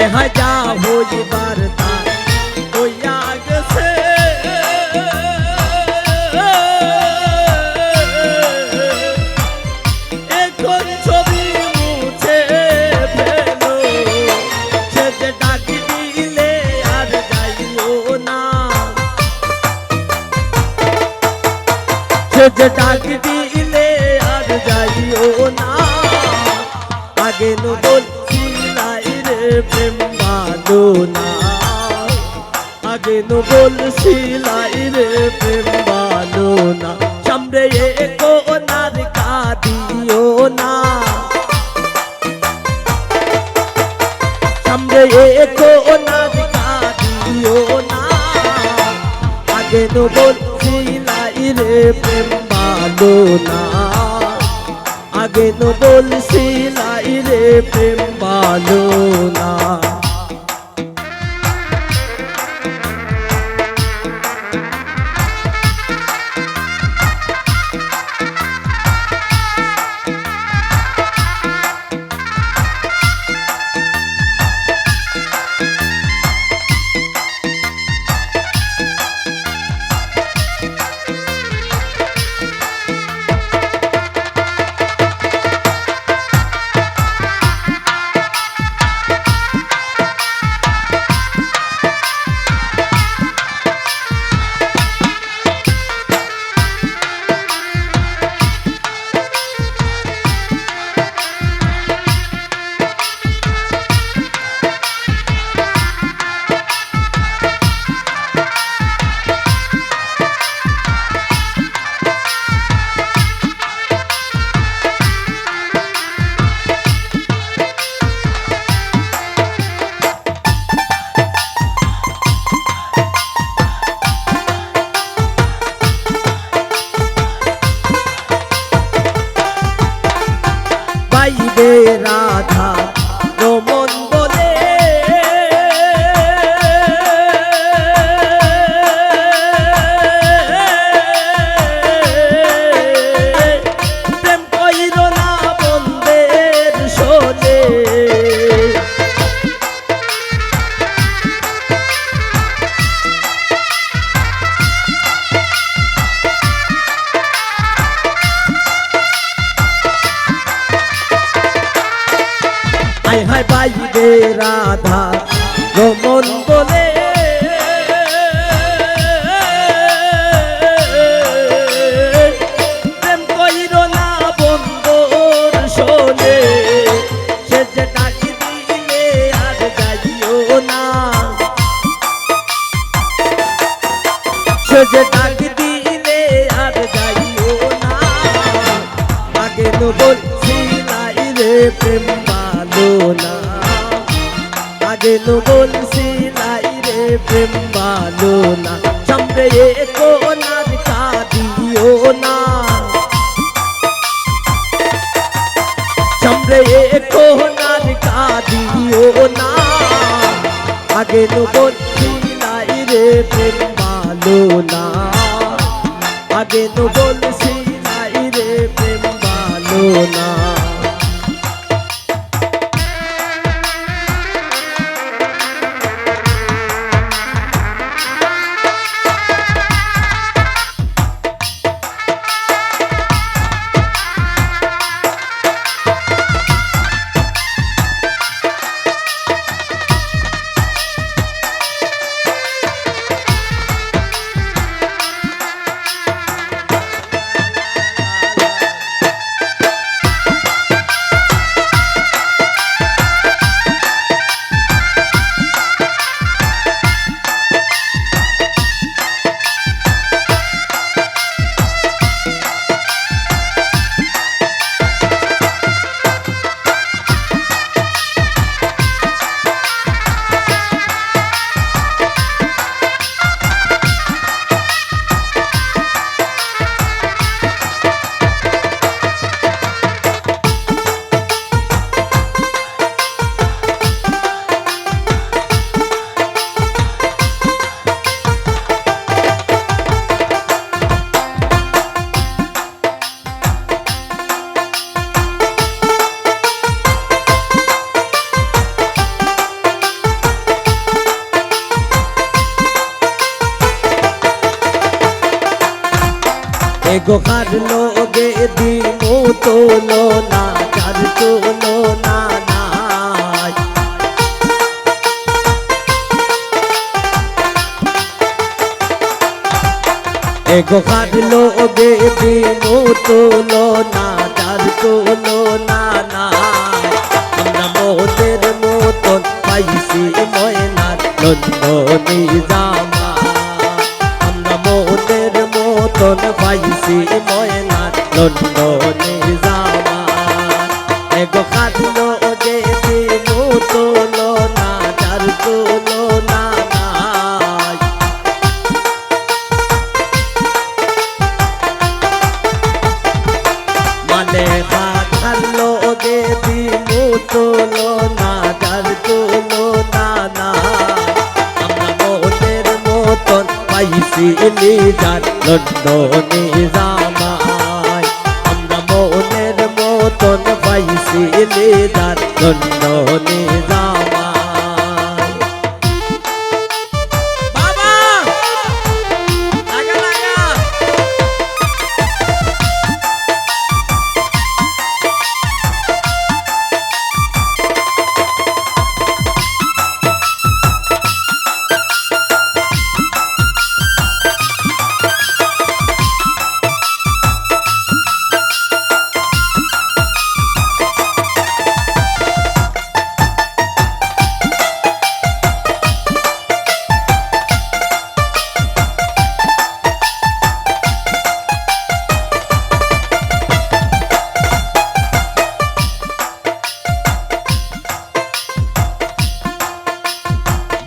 হায় হায় যা হইবার তা হইয়া গেছে এখন ছবি মুছে ফেলো সে যে ডাক দিলে আর যাইও না সে যে ডাক দিলে আর যাইও না আগে নো বলছিলাই রে প্রেম ভালো না আগে নো বলছিলাই রে প্রেম ভালো না সামনে কোনার কাঁদিও না সামনে কোনার কাঁদিও না আগে নো বলছিলাই রে প্রেম ভালো না আগে নো বলছিলাই রে প্রেম ভালো না পাইবে রাধা রমন বলে প্রেম কইর না বন্দের শোনে হায় হায় পাইবে রাধা রমন বলে প্রেম কইর না বন্দর শোনে সে যে ডাক দিলে আর যাইও না সে যে ডাক দিলে আর যাইও না আগে তো বলছিলাই রে প্রেম ভালো না আগে নো বলছিলাই রে প্রেম ভালো না সামনে কোনার কাঁদিও না সামনে কোনার কাঁদিও না আগে নো বলছিলাই রে প্রেম ভালো না আগে নো বলছিলাই রে প্রেম ভালো না এগো কার লোগে দিমু তোলো না যার তোলো না নাই এগো কার লোগে দিমু তোলো না যার তোলো না নাই আমরা মোদের মতন পাইছি ময়নার নন্দনী জামা আমরা মোদের মতন পাইছি ময়নার নন্দনী জামা এগো কার লোগে দিমু তোলো না যার তোলো না নাই মানে কার লোগে দিমু তোলো না যার তোলো না নাই আমরা মোদের মতন পাইছি নিজার নন্দনী জামাই আমরা মনের মতন পাইছি নিজার নন্দনী জামাই বাবা লাগা লাগা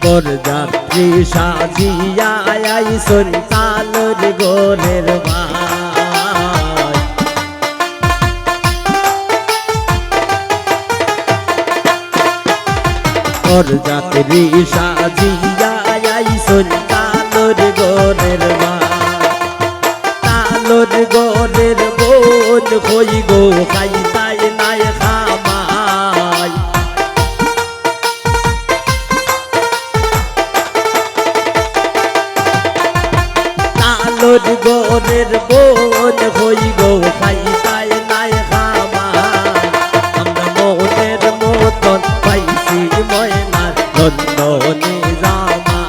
বরযাত্রী সাজিয়া আইসন তালর গোরের ভাই বরযাত্রী সাজিয়া আইসন তালর গোরের ভাই তালর গোরের বোন হই গো খাইতাই নাই খামাই তালর গোরের বোন হই গো খাইতাই নাই খামাই আমরা মোদের মতন পাইছি ময়নার নন্দনী জামা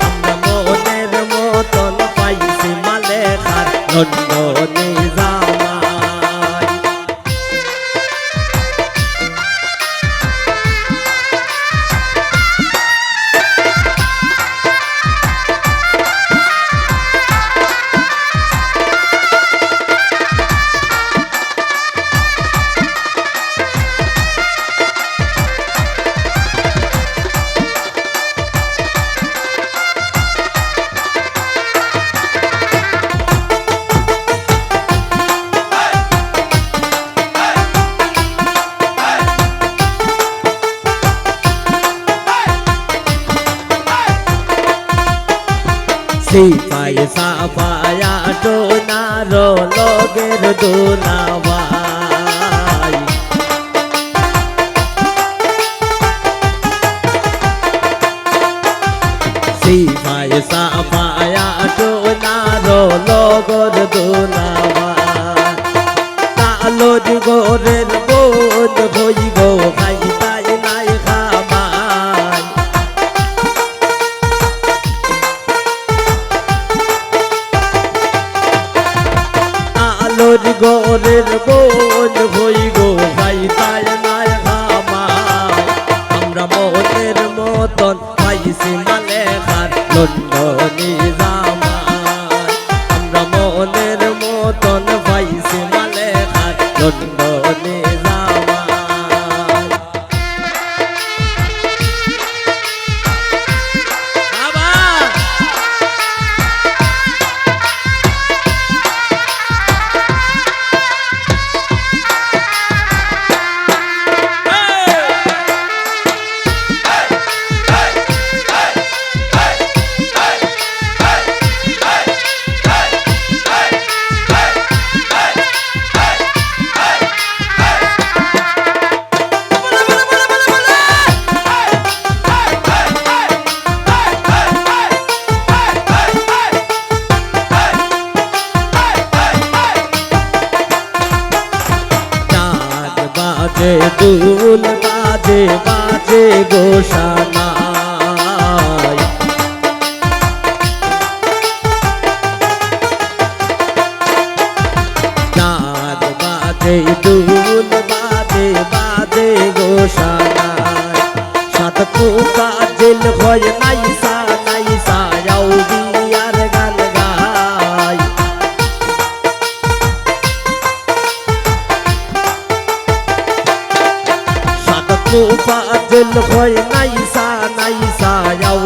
আমরা মোদের মতন পাইছি মালেখার নন্দনী জামাই সিপাই সাফায়া টোনার লগের দোলাবাই সিপাই সাফায়া টোনার লগর দোলাবাই তালর গোরের বোন হই গো খাইতাই নাই খামাই তালর গোরের বোন হই গো খাইতাই নাই খামাই আমরা মনের মতন পাইছি মালেখার নন্দনী জামাই আমরা মনের মতন বাজে বাজে গোসানায় নাগ বাজে দুল বাজে বাজে গোসানায় সাত পোকা জেল হয় নাইসা নাইসা যাও বিয়ার গান গায় সাত পোকা জেল হয় নাইসা নাইসা যাও